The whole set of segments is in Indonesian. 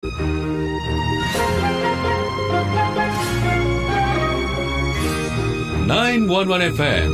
911 FM.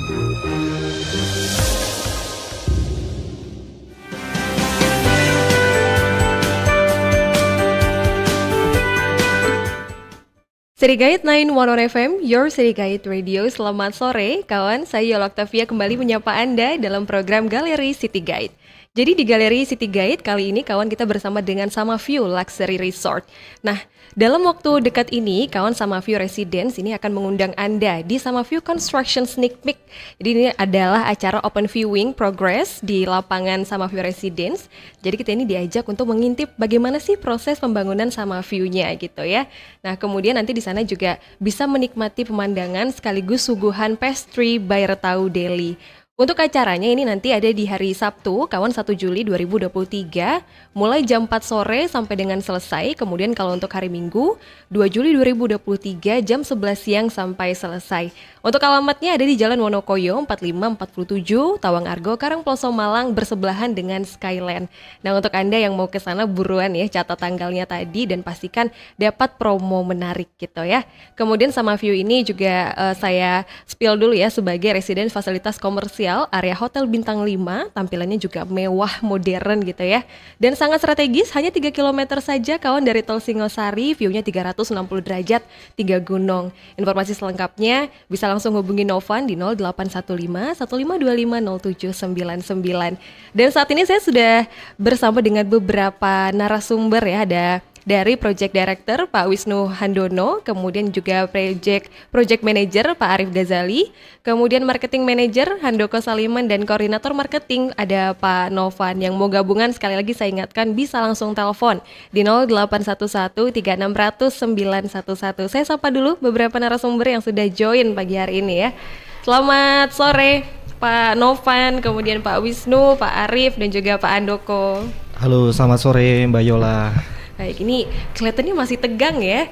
City Guide 911 FM, your City Guide Radio. Selamat sore, kawan. Saya Yola Octavia kembali menyapa Anda dalam program Galeri City Guide. Jadi di Galeri City Guide kali ini, kawan, kita bersama dengan Sama View Luxury Resort. Nah, dalam waktu dekat ini, kawan, Sama View Residence ini akan mengundang Anda di Sama View Construction Sneak Peek. Jadi ini adalah acara open viewing progress di lapangan Sama View Residence. Jadi kita ini diajak untuk mengintip bagaimana sih proses pembangunan Sama View-nya gitu ya. Nah, kemudian nanti di sana juga bisa menikmati pemandangan sekaligus suguhan pastry by Retau Deli. Untuk acaranya ini nanti ada di hari Sabtu, kawan, 1 Juli 2023, mulai jam 4 sore sampai dengan selesai. Kemudian kalau untuk hari Minggu, 2 Juli 2023, jam 11 siang sampai selesai. Untuk alamatnya ada di Jalan Wonokoyo 4547, Tawang Argo, Karangploso, Malang, bersebelahan dengan Skyland. Nah, untuk Anda yang mau ke sana buruan ya, catat tanggalnya tadi dan pastikan dapat promo menarik gitu ya. Kemudian Sama View ini juga saya spill dulu ya sebagai residen fasilitas komersial area Hotel Bintang 5, tampilannya juga mewah modern gitu ya. Dan sangat strategis, hanya 3 km saja kawan dari Tol Singosari, view-nya 360 derajat, 3 gunung. Informasi selengkapnya bisa langsung hubungi Novan di 0815 1525 0799. Dan saat ini saya sudah bersama dengan beberapa narasumber ya, ada dari Project Director Pak Wisnu Handono, kemudian juga Project Manager Pak Arif Ghazali, kemudian Marketing Manager Handoko Saliman, dan Koordinator Marketing ada Pak Novan. Yang mau gabungan sekali lagi saya ingatkan bisa langsung telepon di 0811 3600 911. Saya sapa dulu beberapa narasumber yang sudah join pagi hari ini ya. Selamat sore Pak Novan, kemudian Pak Wisnu, Pak Arif, dan juga Pak Andoko. Halo, selamat sore Mbak Yola. Baik, ini kelihatannya masih tegang ya.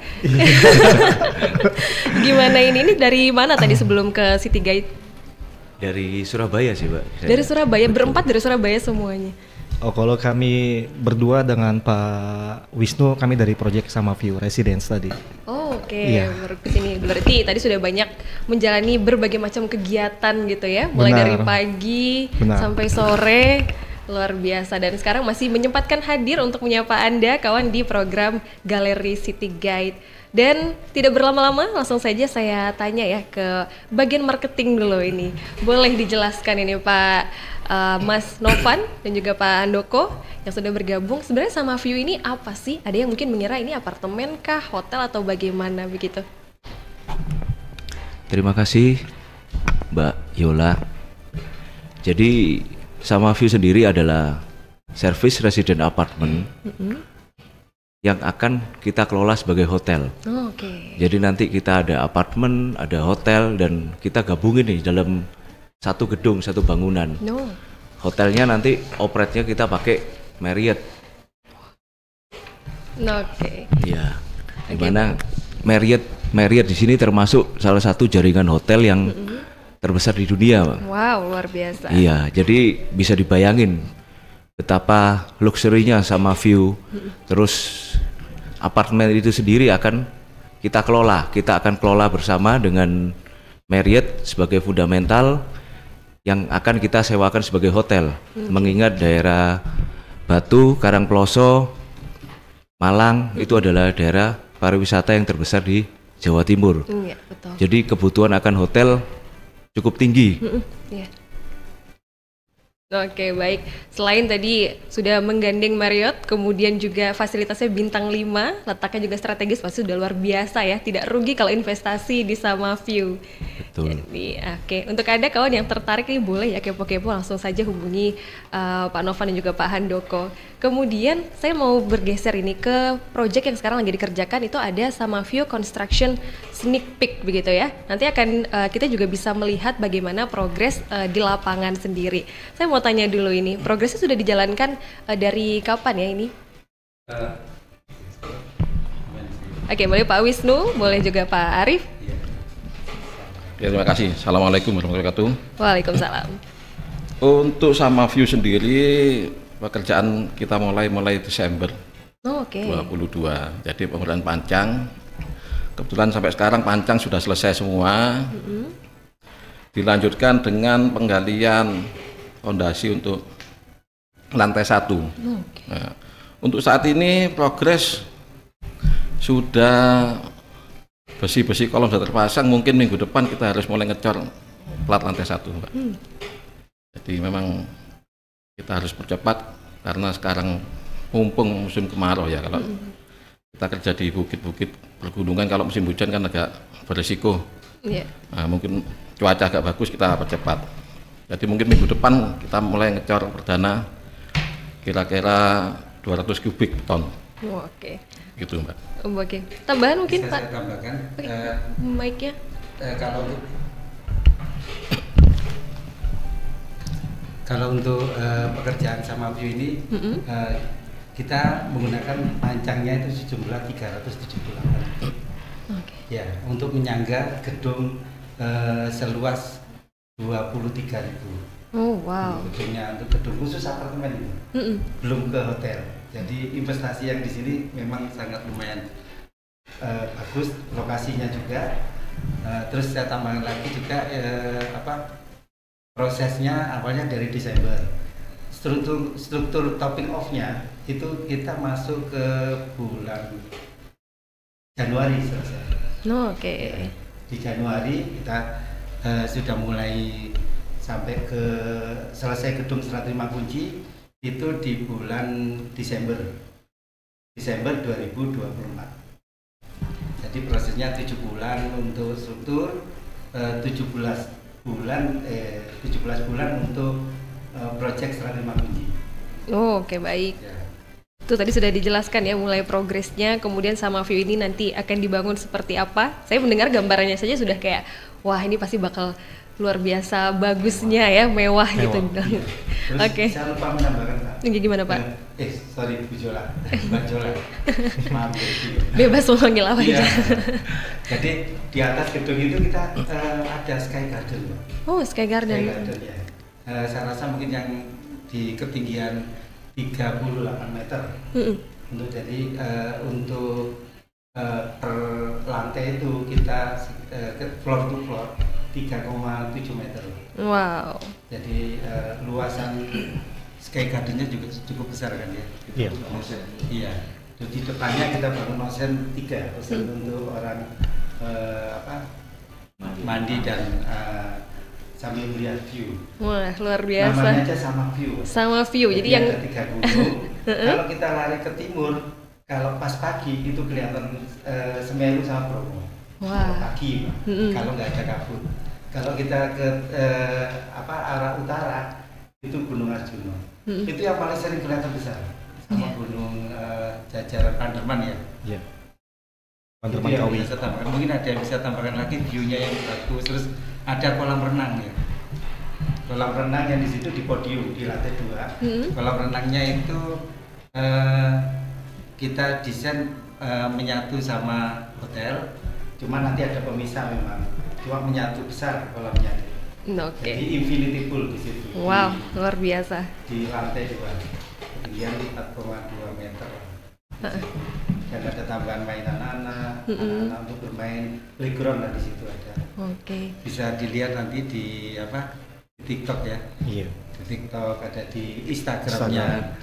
Gimana ini dari mana tadi sebelum ke City Guide? Dari Surabaya sih, Mbak. Dari Surabaya, berempat dari Surabaya semuanya. Oh, kalau kami berdua dengan Pak Wisnu, kami dari Project Sama View Residence tadi. Oh, oke. Iya. Baru kesini. Berarti tadi sudah banyak menjalani berbagai macam kegiatan gitu ya, mulai Benar. dari pagi sampai sore. Luar biasa, dan sekarang masih menyempatkan hadir untuk menyapa Anda kawan di program Galeri City Guide. Dan tidak berlama-lama, langsung saja saya tanya ya ke bagian marketing dulu ini. Boleh dijelaskan ini Pak Mas Novan dan juga Pak Andoko yang sudah bergabung. Sebenarnya Sama View ini apa sih? Ada yang mungkin mengira ini apartemen kah, hotel atau bagaimana begitu? Terima kasih Mbak Yola. Jadi Sama View sendiri adalah service resident apartment yang akan kita kelola sebagai hotel. Oh, oke. Jadi nanti kita ada apartemen, ada hotel, dan kita gabungin nih dalam satu gedung, satu bangunan. No. Hotelnya nanti operate-nya kita pakai Marriott. Oke. Iya. Dimana Marriott di sini termasuk salah satu jaringan hotel yang terbesar di dunia, Bang. Wow, luar biasa. Iya, jadi bisa dibayangin betapa luxury-nya Sama View. Terus apartemen itu sendiri akan kita kelola. Kita akan kelola bersama dengan Marriott sebagai fundamental yang akan kita sewakan sebagai hotel. Mengingat daerah Batu, Karangploso, Malang itu adalah daerah pariwisata yang terbesar di Jawa Timur. Iya, betul. Jadi kebutuhan akan hotel cukup tinggi. Iya. Oke, baik. Selain tadi sudah menggandeng Marriott, kemudian juga fasilitasnya bintang 5, letaknya juga strategis, pasti sudah luar biasa ya. Tidak rugi kalau investasi di Sama View. Betul. Jadi, oke. Untuk Anda kawan yang tertarik ini boleh ya kepo-kepo langsung saja hubungi Pak Novan dan juga Pak Handoko. Kemudian saya mau bergeser ini ke proyek yang sekarang lagi dikerjakan, itu ada Sama View Construction Sneak Peek begitu ya. Nanti akan kita juga bisa melihat bagaimana progres di lapangan sendiri. Saya mau tanya dulu ini, progresnya sudah dijalankan dari kapan ya ini? Oke, boleh Pak Wisnu, boleh juga Pak Arif. Ya, terima kasih. Assalamualaikum warahmatullahi wabarakatuh. Waalaikumsalam. Untuk Sama View sendiri pekerjaan kita mulai Desember. Oh, oke. Oke. 22. Jadi pembuatan pancang. Kebetulan sampai sekarang pancang sudah selesai semua. Dilanjutkan dengan penggalian fondasi untuk lantai 1. Nah, untuk saat ini progres sudah besi-besi kolom sudah terpasang. Mungkin minggu depan kita harus mulai ngecor plat lantai 1, Mbak. Jadi memang kita harus percepat karena sekarang mumpung musim kemarau ya. Kalau kita kerja di bukit-bukit pergunungan, kalau musim hujan kan agak berisiko. Nah, mungkin cuaca agak bagus, kita percepat. Jadi mungkin minggu depan kita mulai ngecor perdana kira-kira 200 kubik ton. Oke. Gitu, Mbak. Oke. Tambahan mungkin, Bisa Pak? saya tambahkan, Mic-nya. kalau untuk pekerjaan sama view ini kita menggunakan pancangnya itu sejumlah 378. Ya, untuk menyangga gedung seluas 23.000. Oh, wow. Gedungnya untuk gedung khusus apartemen, belum ke hotel. Jadi investasi yang di sini memang sangat lumayan bagus, lokasinya juga. Terus saya tambahkan lagi juga prosesnya awalnya dari Desember. Struktur topping off-nya itu kita masuk ke bulan Januari selesai. Oke. Di Januari kita sudah mulai sampai ke selesai gedung serah terima kunci itu di bulan Desember 2024. Jadi prosesnya 7 bulan untuk struktur, 17 bulan untuk proyek serah terima kunci. Oke, baik. Ya. Itu tadi sudah dijelaskan ya mulai progresnya, kemudian sama view ini nanti akan dibangun seperti apa. Saya mendengar gambarannya saja sudah kayak wah ini pasti bakal luar biasa bagusnya ya, mewah. Gitu. Iya. Terus saya lupa menambahkan Pak. Gimana Pak? Sorry Bu Jola, Mbak Jola. Maaf. Bebas mau panggil apa Iya. aja. Jadi di atas gedung itu kita ada Sky Garden, Pak. Oh, Sky Garden. Sky Garden ya. Saya rasa mungkin yang di ketinggian 38 meter. Untuk jadi untuk per lantai itu kita floor to floor 3,7 meter. Wow. Jadi luasan Sky Garden-nya juga cukup besar kan ya? Iya. Iya. Jadi depannya kita bangun nosen 3 untuk orang mandi dan sambil melihat view. Wah, luar biasa. Namanya aja sama view. Sama view. Jadi yang ada 3 gunung. Kalau kita lari ke timur, kalau pas pagi itu kelihatan Semeru sama Bromo. Wah. Pagi, Pak. Kalau nggak ada kabut. Kalau kita ke arah utara itu Gunung Arjuna. Itu yang paling sering kelihatan besar. Sama Gunung Jajaran Panderman ya. Iya. Itu yang bisa tambahkan. Mungkin ada yang bisa tambahkan lagi view-nya yang bagus. Terus ada kolam renang ya. Kolam renang yang di situ di podium di lantai 2. Kolam renangnya itu kita desain menyatu sama hotel. Cuma nanti ada pemisah memang. Cuma menyatu besar kolamnya. Oke. Jadi infinity pool di situ. Wow, luar biasa. Di lantai 2. Ketinggian 4,2 meter. Dan ada tambahan mainan anak untuk bermain playground di situ ada. Oke. Bisa dilihat nanti di TikTok ya. Iya. Di TikTok ada di Instagramnya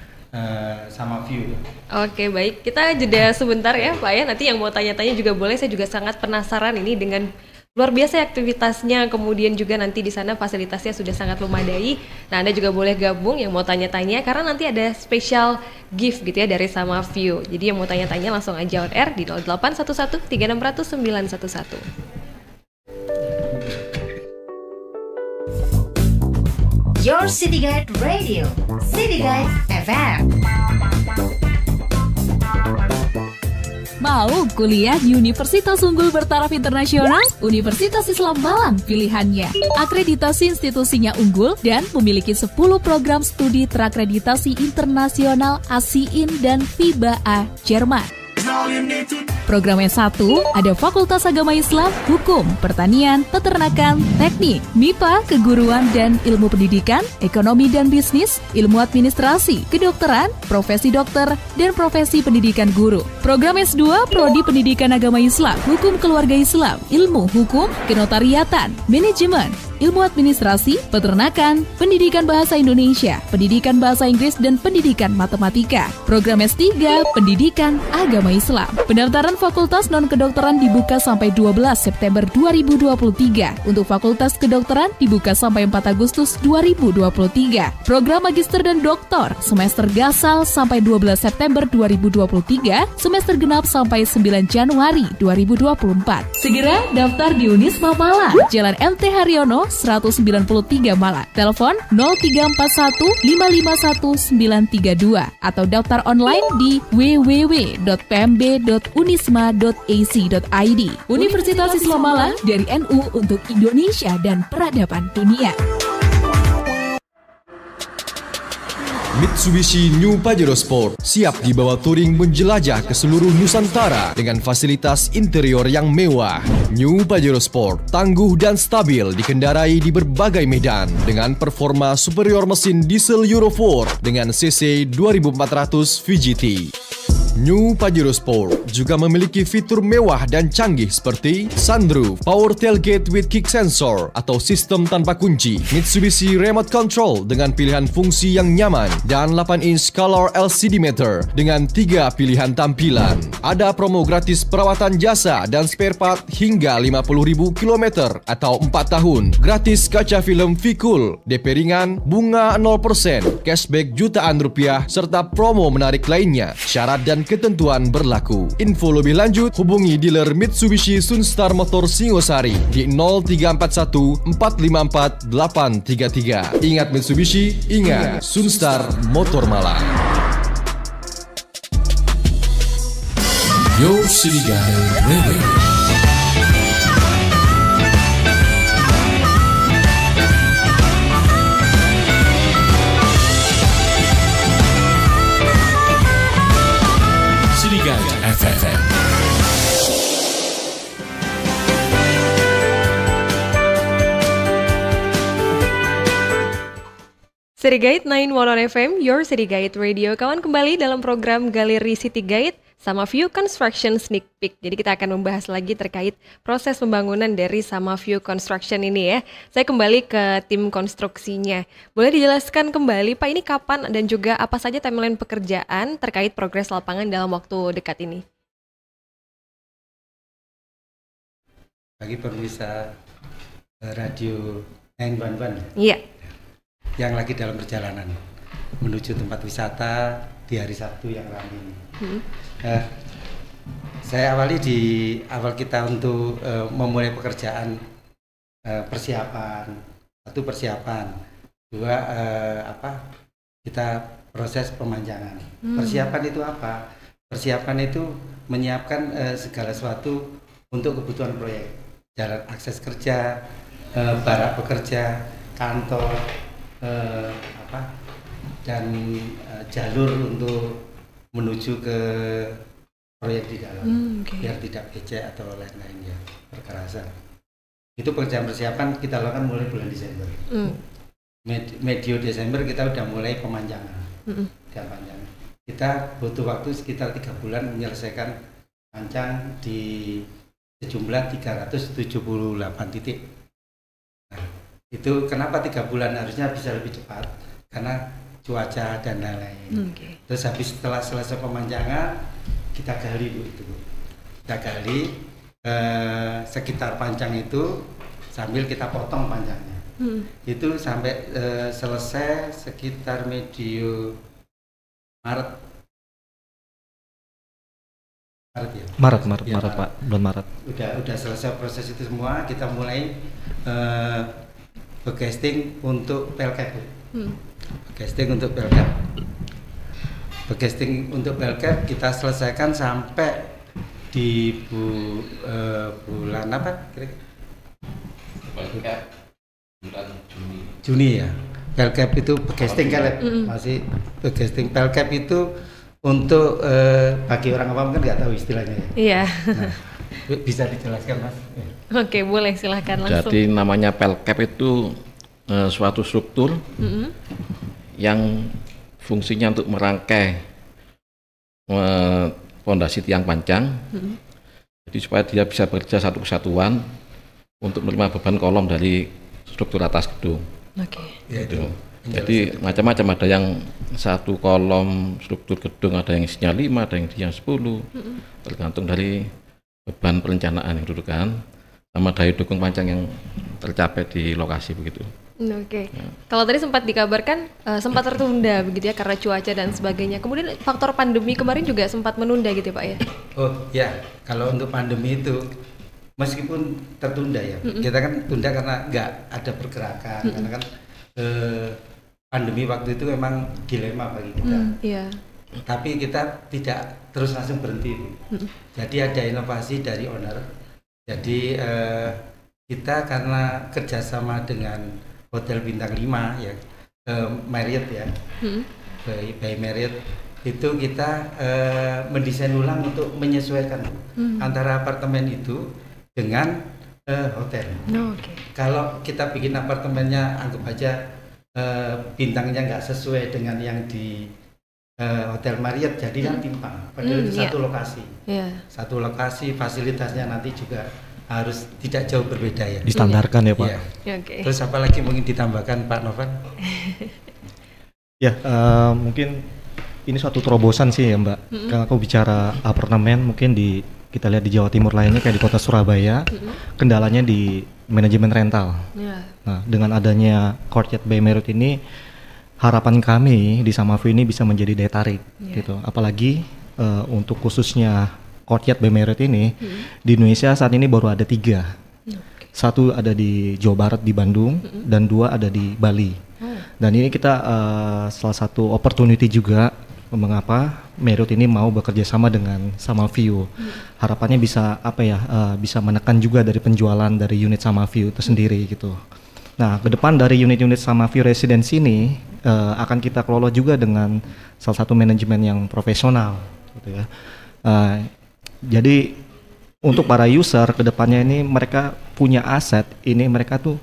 sama view. Oke, baik. Kita jeda sebentar ya Pak ya. Nanti yang mau tanya-tanya juga boleh. Saya juga sangat penasaran ini dengan luar biasa aktivitasnya, kemudian juga nanti di sana fasilitasnya sudah sangat memadai. Nah, Anda juga boleh gabung yang mau tanya-tanya karena nanti ada special gift gitu ya dari Sama View. Jadi yang mau tanya-tanya langsung aja on air di 0811 3600 911. Your City Guide Radio, City Guide FM. Mau kuliah di Universitas Unggul Bertaraf Internasional? Universitas Islam Malang pilihannya. Akreditasi institusinya unggul dan memiliki 10 program studi terakreditasi internasional ASIIN dan FIBA A Jerman. Program S1 ada Fakultas Agama Islam, Hukum, Pertanian, Peternakan, Teknik, MIPA, Keguruan dan Ilmu Pendidikan, Ekonomi dan Bisnis, Ilmu Administrasi, Kedokteran, Profesi Dokter, dan Profesi Pendidikan Guru. Program S2 Prodi Pendidikan Agama Islam, Hukum Keluarga Islam, Ilmu Hukum, Kenotariatan, Manajemen, Ilmu Administrasi, Peternakan, Pendidikan Bahasa Indonesia, Pendidikan Bahasa Inggris, dan Pendidikan Matematika. Program S3, Pendidikan Agama Islam. Pendaftaran Fakultas Non-Kedokteran dibuka sampai 12 September 2023. Untuk Fakultas Kedokteran dibuka sampai 4 Agustus 2023. Program Magister dan Doktor, semester gasal sampai 12 September 2023, semester genap sampai 9 Januari 2024. Segera daftar di Unisma Malang, Jalan MT Haryono 193 Malang. Telepon 0341 551 932 atau daftar online di www.pmb.unisma.ac.id. Universitas Islam Malang dari NU untuk Indonesia dan peradaban dunia. Mitsubishi New Pajero Sport siap dibawa touring menjelajah ke seluruh Nusantara dengan fasilitas interior yang mewah. New Pajero Sport tangguh dan stabil dikendarai di berbagai medan dengan performa superior mesin diesel Euro 4 dengan CC 2400 VGT. New Pajero Sport juga memiliki fitur mewah dan canggih seperti sunroof, power tailgate with kick sensor atau sistem tanpa kunci, Mitsubishi Remote Control dengan pilihan fungsi yang nyaman, dan 8-inch color LCD meter dengan 3 pilihan tampilan. Ada promo gratis perawatan jasa dan spare part hingga 50.000 km atau 4 tahun, gratis kaca film Vikul, DP ringan, bunga 0%, cashback jutaan rupiah, serta promo menarik lainnya. Syarat dan ketentuan berlaku. Info lebih lanjut hubungi dealer Mitsubishi Sunstar Motor Singosari di 0341 454 833. Ingat Mitsubishi, ingat Sunstar Motor Malang. Your City Guide Radio. FM. City Guide 911 FM, your City Guide Radio. Kawan, kembali dalam program Galeri City Guide sama View Construction Sneak Peek. Jadi kita akan membahas lagi terkait proses pembangunan dari sama View Construction ini ya. Saya kembali ke tim konstruksinya. Boleh dijelaskan kembali Pak, ini kapan dan juga apa saja timeline pekerjaan terkait progres lapangan dalam waktu dekat ini? Bagi pemirsa radio 911 Iya. yang lagi dalam perjalanan menuju tempat wisata di hari Sabtu yang ramai ini. Saya awali di awal kita untuk memulai pekerjaan, persiapan. Satu, persiapan. Dua, kita proses pemanjangan. Persiapan itu apa? Persiapan itu menyiapkan segala sesuatu untuk kebutuhan proyek. Jalan akses kerja, barak pekerja, kantor, dan jalur untuk menuju ke proyek di dalam, biar tidak becek atau lain-lain ya, perkerasan. Itu pekerjaan persiapan kita lakukan mulai bulan Desember. Medio Desember kita udah mulai pemanjangan. Kita butuh waktu sekitar 3 bulan menyelesaikan pancang di sejumlah 378 titik. Nah, itu kenapa 3 bulan, harusnya bisa lebih cepat karena cuaca dan lain-lain. Terus setelah selesai pemanjangan kita gali Bu, itu Bu. Kita gali sekitar pancang itu sambil kita potong panjangnya. Itu sampai selesai sekitar medio Maret ya? Maret Pak, bulan Maret. Udah selesai proses itu semua, kita mulai Begesting untuk pelket. Begesting untuk pelket. Begesting untuk pelket kita selesaikan sampai di bulan apa kira-kira? Pelket bulan Juni ya. Pelket itu begesting kan masih begesting. Pelket itu Untuk bagi orang awam kan nggak tahu istilahnya ya. Iya. Nah, bisa dijelaskan Mas? Oke, boleh silahkan langsung. Jadi namanya pelcap itu suatu struktur yang fungsinya untuk merangkai fondasi tiang panjang. Jadi supaya dia bisa bekerja satu kesatuan untuk menerima beban kolom dari struktur atas gedung. Oke. Gitu. Jadi macam-macam, ada yang satu kolom struktur gedung, ada yang isinya 5, ada yang isinya 10, tergantung dari beban perencanaan yang dudukan sama daya dukung panjang yang tercapai di lokasi begitu. Oke. Kalau tadi sempat dikabarkan sempat tertunda begitu ya karena cuaca dan sebagainya. Kemudian faktor pandemi kemarin juga sempat menunda gitu ya Pak ya? Oh ya, kalau untuk pandemi itu meskipun tertunda ya, kita kan tunda karena nggak ada pergerakan, karena kan pandemi waktu itu memang dilema bagi kita. Iya. Tapi kita tidak terus langsung berhenti. Jadi ada inovasi dari owner. Jadi kita karena kerjasama dengan Hotel Bintang 5 ya, Marriott ya, by Marriott, itu kita mendesain ulang untuk menyesuaikan antara apartemen itu dengan hotel. Kalau kita bikin apartemennya anggap aja bintangnya nggak sesuai dengan yang di Hotel Marriott, jadi kan timpang. Padahal itu satu lokasi, satu lokasi, fasilitasnya nanti juga harus tidak jauh berbeda ya. Distandarkan ya Pak. Ya. Terus apalagi mungkin ditambahkan Pak Novan? Ya mungkin ini suatu terobosan sih ya Mbak. Kalau aku bicara apartemen mungkin kita lihat di Jawa Timur lainnya kayak di kota Surabaya, kendalanya di manajemen rental. Nah dengan adanya Courtyard by Marriott ini, harapan kami di Samaview ini bisa menjadi daya tarik gitu. Apalagi untuk khususnya Courtyard by Marriott ini di Indonesia saat ini baru ada 3. Satu ada di Jawa Barat di Bandung dan 2 ada di Bali. Dan ini kita salah satu opportunity juga mengapa Marriott ini mau bekerja sama dengan Samaview. Harapannya bisa bisa menekan juga dari penjualan dari unit Samaview itu sendiri gitu. Nah, ke depan dari unit-unit Samaview Residence ini akan kita kelola juga dengan salah satu manajemen yang profesional gitu ya. Jadi untuk para user ke depannya ini mereka punya aset, ini mereka tuh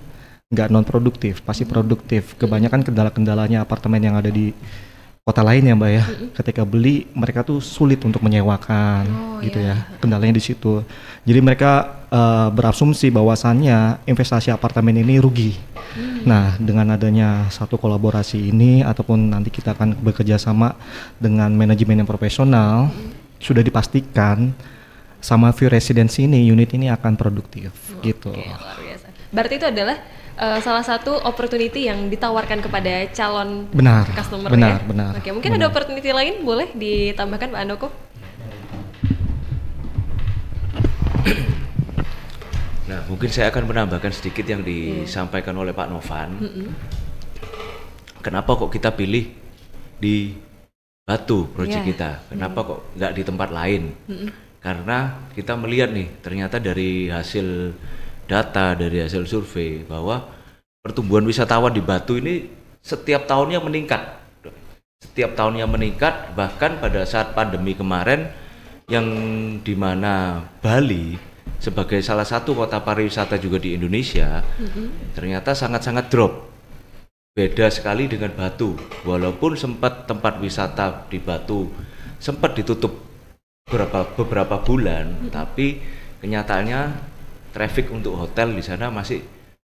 nggak non produktif, pasti produktif. Kebanyakan kendala-kendalanya apartemen yang ada di kota lain ya Mbak ya, ketika beli mereka tuh sulit untuk menyewakan gitu ya, kendalanya di situ. Jadi mereka berasumsi bahwasannya investasi apartemen ini rugi. Nah dengan adanya satu kolaborasi ini ataupun nanti kita akan bekerja sama dengan manajemen yang profesional, sudah dipastikan Samaview Residence ini, unit ini akan produktif gitu. Luar biasa. Berarti itu adalah salah satu opportunity yang ditawarkan kepada calon customer ya? Benar. Oke, mungkin ada opportunity lain boleh ditambahkan Pak Andoko? Nah, mungkin saya akan menambahkan sedikit yang disampaikan oleh Pak Novan. Kenapa kok kita pilih di Batu proyek kita? Kenapa kok nggak di tempat lain? Karena kita melihat nih, ternyata dari hasil data, dari hasil survei bahwa pertumbuhan wisatawan di Batu ini setiap tahunnya meningkat. Setiap tahunnya meningkat, bahkan pada saat pandemi kemarin yang dimana Bali sebagai salah satu kota pariwisata juga di Indonesia ternyata sangat-sangat drop. Beda sekali dengan Batu, walaupun sempat tempat wisata di Batu sempat ditutup beberapa bulan, tapi kenyataannya traffic untuk hotel di sana masih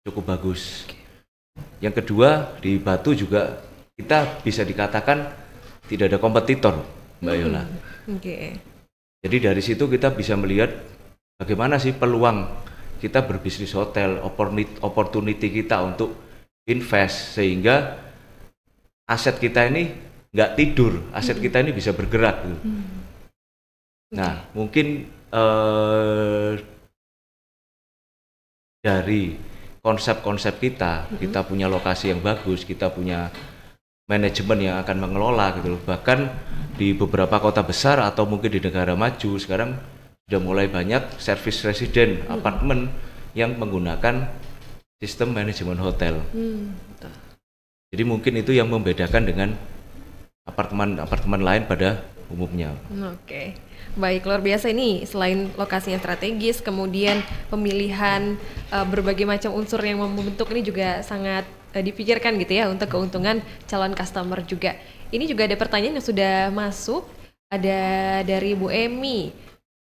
cukup bagus. Yang kedua, di Batu juga kita bisa dikatakan tidak ada kompetitor, Mbak Yola. Jadi dari situ kita bisa melihat bagaimana sih peluang kita berbisnis hotel, opportunity kita untuk invest, sehingga aset kita ini nggak tidur, aset kita ini bisa bergerak gitu. Nah, mungkin dari konsep-konsep kita punya lokasi yang bagus, kita punya manajemen yang akan mengelola gitu loh. Bahkan di beberapa kota besar atau mungkin di negara maju sekarang sudah mulai banyak service resident apartemen yang menggunakan sistem manajemen hotel. Jadi mungkin itu yang membedakan dengan apartemen lain pada umumnya. Oke. Baik, luar biasa ini. Selain lokasinya strategis, kemudian pemilihan berbagai macam unsur yang membentuk ini juga sangat dipikirkan gitu ya untuk keuntungan calon customer juga. Ini juga ada pertanyaan yang sudah masuk. Ada dari Bu Emi.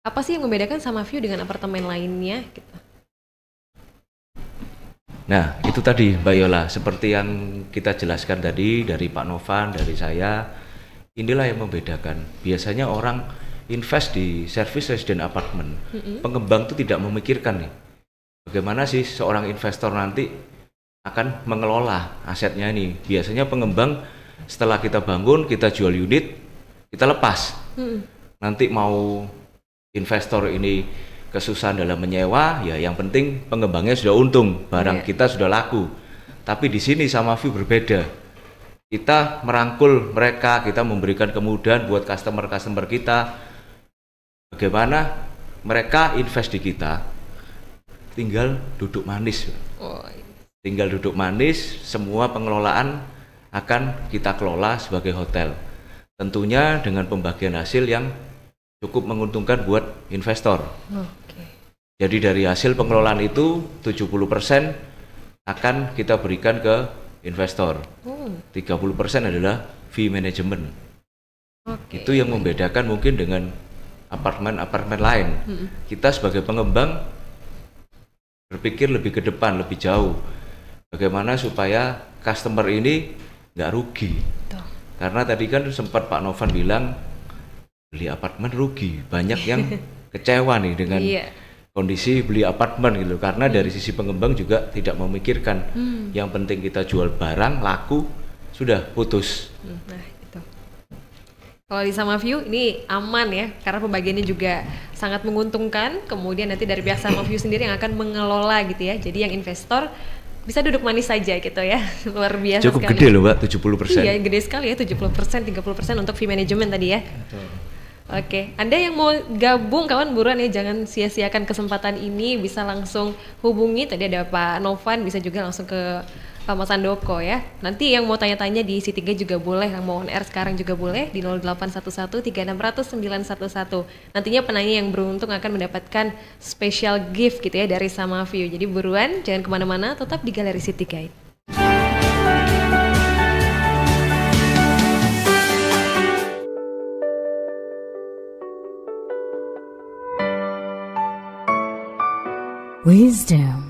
Apa sih yang membedakan Sama View dengan apartemen lainnya? Gitu. Nah, itu tadi Mbak Yola, seperti yang kita jelaskan tadi dari Pak Novan, dari saya, inilah yang membedakan. Biasanya orang invest di service resident apartment, pengembang itu tidak memikirkan nih, bagaimana sih seorang investor nanti akan mengelola asetnya ini. Biasanya pengembang setelah kita bangun, kita jual unit, kita lepas. Nanti mau investor ini kesusahan dalam menyewa, ya yang penting pengembangnya sudah untung, barang kita sudah laku. Tapi di sini Sama View berbeda. Kita merangkul mereka, kita memberikan kemudahan buat customer-customer kita. Bagaimana mereka invest di kita, tinggal duduk manis. Tinggal duduk manis, semua pengelolaan akan kita kelola sebagai hotel. Tentunya dengan pembagian hasil yang cukup menguntungkan buat investor. Jadi dari hasil pengelolaan itu 70% akan kita berikan ke investor. 30% adalah fee management. Itu yang membedakan mungkin dengan apartemen-apartemen lain. Kita sebagai pengembang berpikir lebih ke depan, lebih jauh. Bagaimana supaya customer ini nggak rugi. Karena tadi kan sempat Pak Novan bilang beli apartemen rugi. Banyak yang kecewa nih dengan kondisi beli apartemen gitu. Karena dari sisi pengembang juga tidak memikirkan. Yang penting kita jual barang, laku, sudah putus. Nah itu. Kalau di Sama View ini aman ya, karena pembagiannya juga sangat menguntungkan. Kemudian nanti dari pihak Sama View sendiri yang akan mengelola gitu ya. Jadi yang investor bisa duduk manis saja gitu ya. Luar biasa cukup sekali. Gede loh Mbak, 70%. Iya gede sekali ya, 70%, 30% untuk fee management tadi ya. Betul. Oke, Anda yang mau gabung kawan buruan ya, jangan sia-siakan kesempatan ini, bisa langsung hubungi, tadi ada Pak Novan, bisa juga langsung ke Pak Mas Andoko ya. Nanti yang mau tanya-tanya di C3 juga boleh, yang mau on air sekarang juga boleh di 0811 3600 911. Nantinya penanya yang beruntung akan mendapatkan special gift gitu ya dari Sama View. Jadi buruan, jangan kemana-mana, tetap di Galeri City Guide. Wisdom.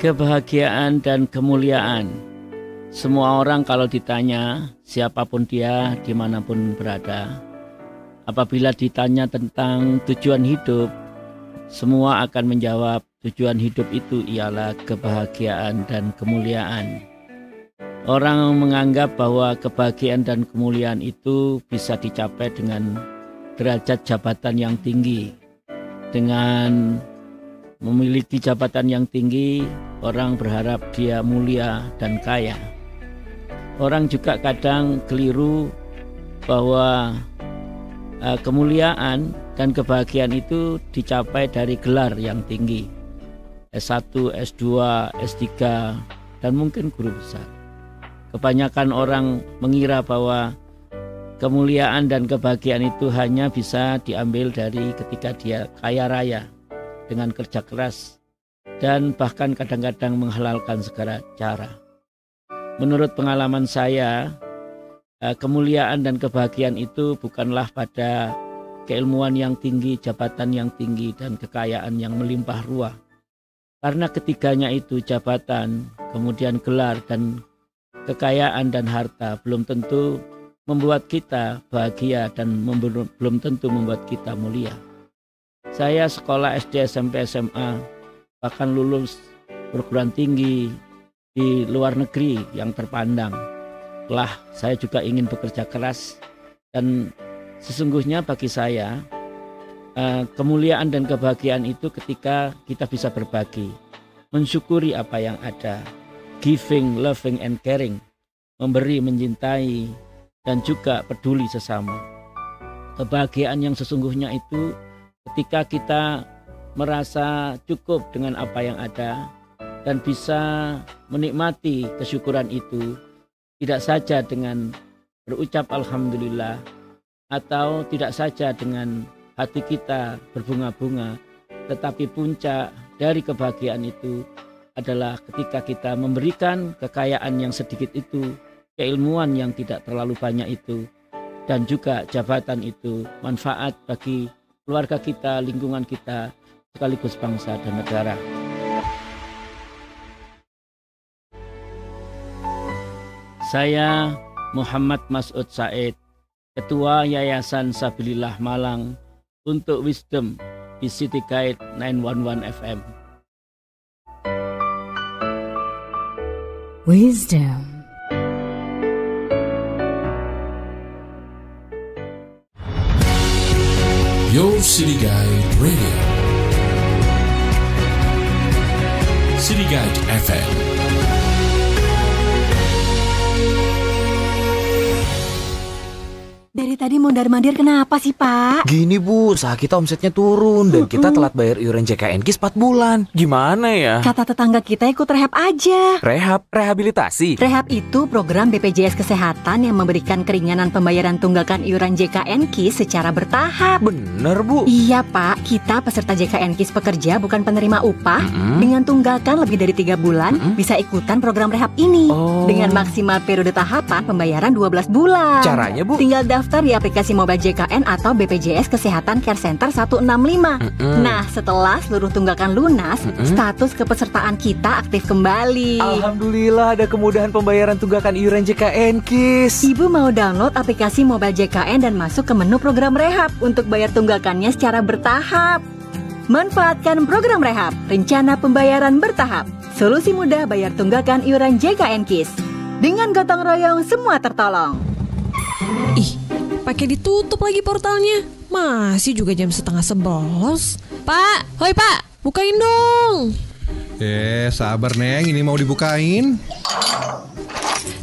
Kebahagiaan dan kemuliaan. Semua orang kalau ditanya, siapapun dia, dimanapun berada, apabila ditanya tentang tujuan hidup, semua akan menjawab tujuan hidup itu ialah kebahagiaan dan kemuliaan. Orang menganggap bahwa kebahagiaan dan kemuliaan itu bisa dicapai dengan derajat jabatan yang tinggi. Dengan memiliki jabatan yang tinggi, orang berharap dia mulia dan kaya. Orang juga kadang keliru bahwa kemuliaan dan kebahagiaan itu dicapai dari gelar yang tinggi. S1, S2, S3, dan mungkin guru besar. Kebanyakan orang mengira bahwa kemuliaan dan kebahagiaan itu hanya bisa diambil dari ketika dia kaya raya dengan kerja keras dan bahkan kadang-kadang menghalalkan segala cara. Menurut pengalaman saya, kemuliaan dan kebahagiaan itu bukanlah pada keilmuan yang tinggi, jabatan yang tinggi, dan kekayaan yang melimpah ruah. Karena ketiganya itu, jabatan, kemudian gelar, dan kekayaan dan harta belum tentu membuat kita bahagia dan belum tentu membuat kita mulia. Saya sekolah SD, SMP, SMA, bahkan lulus perguruan tinggi di luar negeri yang terpandang. Saya juga ingin bekerja keras, dan sesungguhnya bagi saya kemuliaan dan kebahagiaan itu ketika kita bisa berbagi, mensyukuri apa yang ada, giving, loving, and caring, memberi, mencintai, dan juga peduli sesama. kebahagiaan yang sesungguhnya itu ketika kita merasa cukup dengan apa yang ada dan bisa menikmati kesyukuran itu tidak saja dengan berucap alhamdulillah atau tidak saja dengan hati kita berbunga-bunga, tetapi puncak dari kebahagiaan itu adalah ketika kita memberikan kekayaan yang sedikit itu, keilmuan yang tidak terlalu banyak itu, dan juga jabatan itu manfaat bagi keluarga kita, lingkungan kita, sekaligus bangsa dan negara. Saya Muhammad Mas'ud Said, Ketua Yayasan Sabilillah Malang untuk Wisdom di City Guide 911 FM. Wisdom. Your City Guide Radio. City Guide FM. Dari tadi mondar-mandir kenapa sih, Pak? Gini Bu, usaha kita omsetnya turun dan kita telat bayar iuran JKNKIS 4 bulan. Gimana ya? Kata tetangga kita ikut rehab aja. Rehab? Rehabilitasi? Rehab itu program BPJS Kesehatan yang memberikan keringanan pembayaran tunggakan iuran JKNKIS secara bertahap. Bener Bu? Iya Pak, kita peserta JKNKIS pekerja bukan penerima upah. Dengan tunggakan lebih dari 3 bulan bisa ikutan program rehab ini. Dengan maksimal periode tahapan pembayaran 12 bulan. Caranya Bu? Tinggal daftar di aplikasi mobile JKN atau BPJS Kesehatan Care Center 165. Nah, setelah seluruh tunggakan lunas, status kepesertaan kita aktif kembali. Alhamdulillah ada kemudahan pembayaran tunggakan iuran JKNKIS. Ibu mau download aplikasi mobile JKN dan masuk ke menu program rehab untuk bayar tunggakannya secara bertahap. Manfaatkan program rehab, rencana pembayaran bertahap. Solusi mudah bayar tunggakan iuran JKNKIS. Dengan gotong royong semua tertolong. Ih, pakai ditutup lagi portalnya. Masih juga jam 10:30. Pak, hoi Pak, bukain dong. Sabar Neng, ini mau dibukain.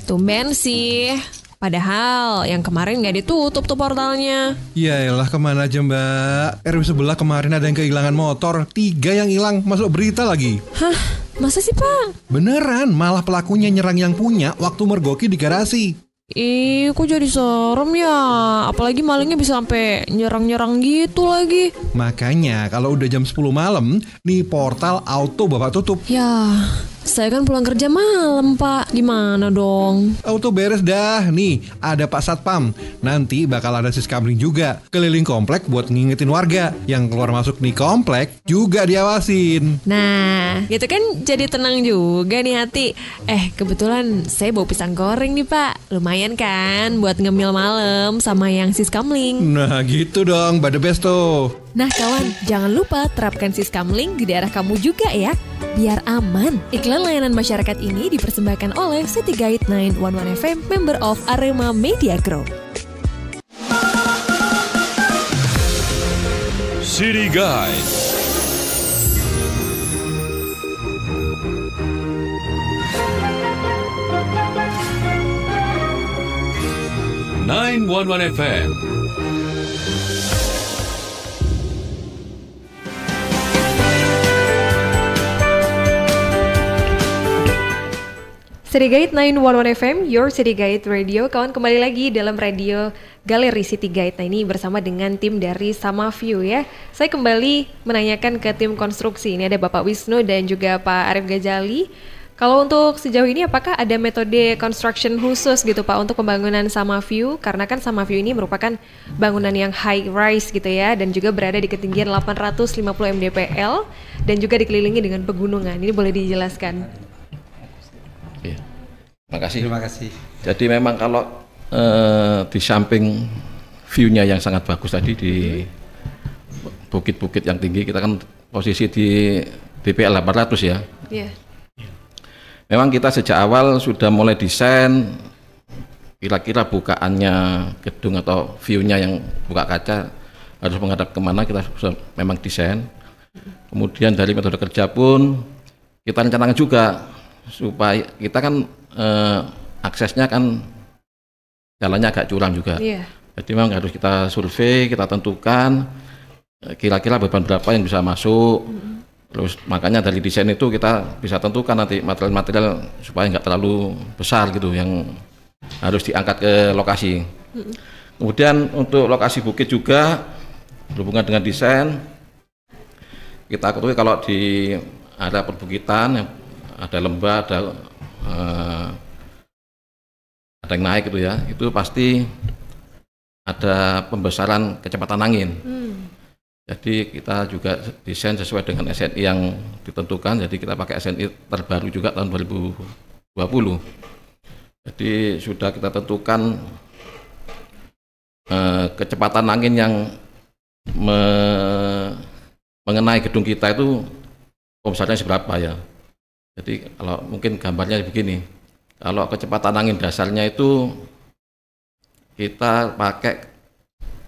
Tumben sih. Padahal yang kemarin nggak ditutup tuh portalnya. Yaelah, kemana aja Mbak? RW sebelah kemarin ada yang kehilangan motor, 3 yang hilang, masuk berita lagi. Hah? Masa sih Pak? Beneran, malah pelakunya nyerang yang punya waktu mergoki di garasi. Ih, kok jadi serem ya? Apalagi malingnya bisa sampai nyerang-nyerang gitu lagi. Makanya kalau udah jam 10 malam, nih portal auto Bapak tutup. Ya, saya kan pulang kerja malam Pak. Gimana dong? Auto beres dah. Nih, ada Pak Satpam. Nanti bakal ada siskamling juga keliling komplek buat ngingetin warga. Yang keluar masuk nih komplek juga diawasin. Nah, gitu kan jadi tenang juga nih hati. Kebetulan saya bawa pisang goreng nih Pak. Lumayan kan buat ngemil malam sama yang siskamling. Nah gitu dong, the best tuh. Nah kawan, jangan lupa terapkan siskamling di daerah kamu juga ya, biar aman. Iklan layanan masyarakat ini dipersembahkan oleh City Guide 911 FM, member of Arema Media Group. City Guide. (911 FM). City Guide 911 FM, your City Guide Radio. Kawan, kembali lagi dalam radio Galeri City Guide. Nah, ini bersama dengan tim dari Samaview ya. Saya kembali menanyakan ke tim konstruksi. Ini ada Bapak Wisnu dan juga Pak Arif Ghazali. Kalau untuk sejauh ini apakah ada metode construction khusus gitu Pak untuk pembangunan Samaview? Karena kan Samaview ini merupakan bangunan yang high rise gitu ya, dan juga berada di ketinggian 850 mdpl dan juga dikelilingi dengan pegunungan. Ini boleh dijelaskan? Terima kasih. Jadi memang kalau di samping view-nya yang sangat bagus tadi di bukit-bukit yang tinggi, kita kan posisi di DPL 800 ya. Iya. Memang kita sejak awal sudah mulai desain kira-kira bukaannya gedung atau view-nya yang buka kaca harus menghadap kemana, kita sudah memang desain. Kemudian dari metode kerja pun kita rencanakan juga supaya kita kan aksesnya kan jalannya agak curam juga. Jadi memang harus kita survei, kita tentukan kira-kira beban berapa yang bisa masuk. Terus makanya dari desain itu kita bisa tentukan nanti material-material supaya nggak terlalu besar gitu yang harus diangkat ke lokasi. Kemudian untuk lokasi bukit juga berhubungan dengan desain, kita ketahui kalau di area perbukitan ada lembah, ada yang naik gitu ya, itu pasti ada pembesaran kecepatan angin. Jadi kita juga desain sesuai dengan SNI yang ditentukan, jadi kita pakai SNI terbaru juga tahun 2020. Jadi sudah kita tentukan kecepatan angin yang mengenai gedung kita itu pembesarannya seberapa ya. Jadi kalau mungkin gambarnya begini, kalau kecepatan angin dasarnya itu kita pakai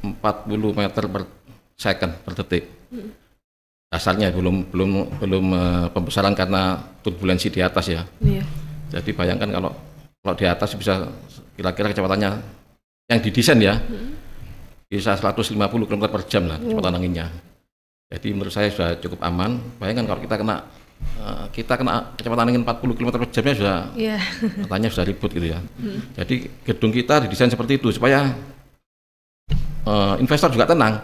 40 meter per second per detik. Dasarnya belum pembesaran karena turbulensi di atas ya. Iya. Jadi bayangkan kalau di atas bisa kira-kira kecepatannya yang didesain ya bisa 150 km per jam lah kecepatan anginnya. Jadi menurut saya sudah cukup aman. Bayangkan kalau kita kena kecepatan angin 40 km per jamnya sudah katanya sudah ribut gitu ya. Jadi gedung kita didesain seperti itu supaya investor juga tenang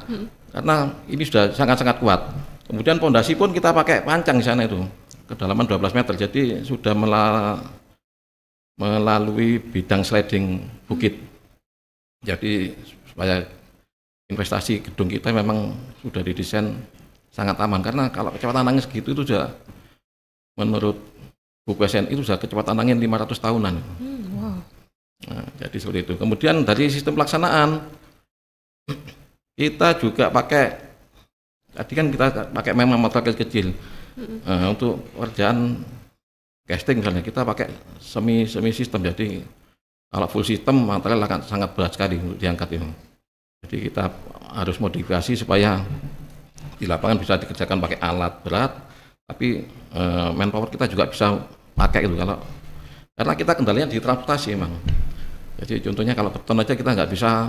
karena ini sudah sangat-sangat kuat. Kemudian pondasi pun kita pakai pancang di sana itu kedalaman 12 meter. Jadi sudah melalui bidang sliding bukit. Jadi supaya investasi gedung kita memang sudah didesain sangat aman karena kalau kecepatan angin segitu itu sudah menurut buku SNI itu sudah kecepatan angin 500 tahunan. Wow. Nah, jadi seperti itu. Kemudian dari sistem pelaksanaan kita juga pakai, tadi kan kita pakai memang material kecil. Untuk pekerjaan casting misalnya kita pakai semi sistem. Jadi kalau full sistem material akan sangat berat sekali untuk diangkat ini. Jadi kita harus modifikasi supaya di lapangan bisa dikerjakan pakai alat berat, tapi manpower kita juga bisa pakai itu karena kita kendalinya di transportasi emang. Jadi contohnya kalau beton aja kita nggak bisa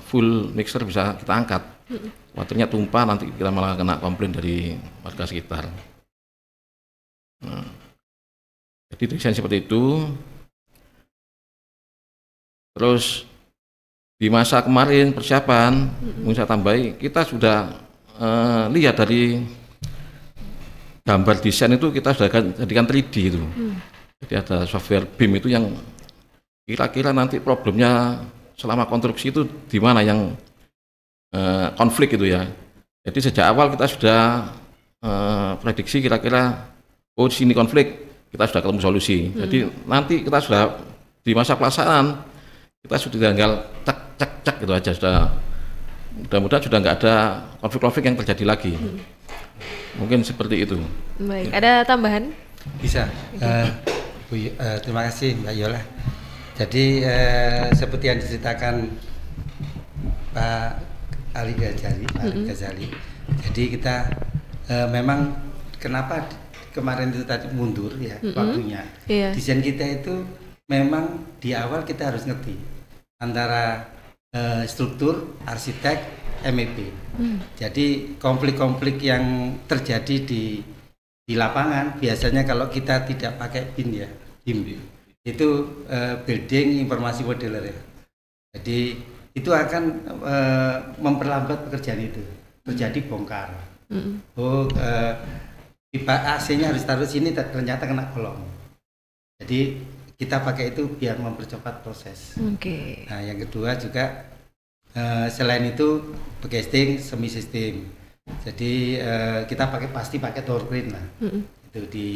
full mixer bisa kita angkat, waternya tumpah nanti kita malah kena komplain dari warga sekitar. Nah, jadi desain seperti itu. Terus di masa kemarin persiapan, mungkin saya tambahi, kita sudah lihat dari gambar desain itu kita sudah jadikan 3D itu. Jadi ada software BIM itu yang kira-kira nanti problemnya selama konstruksi itu di mana yang konflik itu ya. Jadi sejak awal kita sudah prediksi kira-kira di sini konflik, kita sudah ketemu solusi. Jadi nanti kita sudah di masa pelaksanaan kita sudah tinggal cek gitu aja, sudah mudah-mudahan sudah nggak ada konflik-konflik yang terjadi lagi. Mungkin seperti itu. Baik, ada tambahan? Bisa. Terima kasih Mbak Yola. Jadi seperti yang diceritakan Pak Ali Ghazali. Jadi kita memang kenapa kemarin itu tadi mundur ya waktunya. Desain kita itu memang di awal kita harus ngerti antara struktur, arsitek, MEP. Jadi konflik-konflik yang terjadi di lapangan biasanya kalau kita tidak pakai BIM ya, itu building informasi modeler ya. Jadi itu akan memperlambat pekerjaan itu, terjadi bongkar. Pipa AC-nya harus taruh sini, ternyata kena kolong. Jadi kita pakai itu biar mempercepat proses. Nah, yang kedua juga selain itu casting semi sistem. Jadi kita pasti pakai door crane lah. Itu di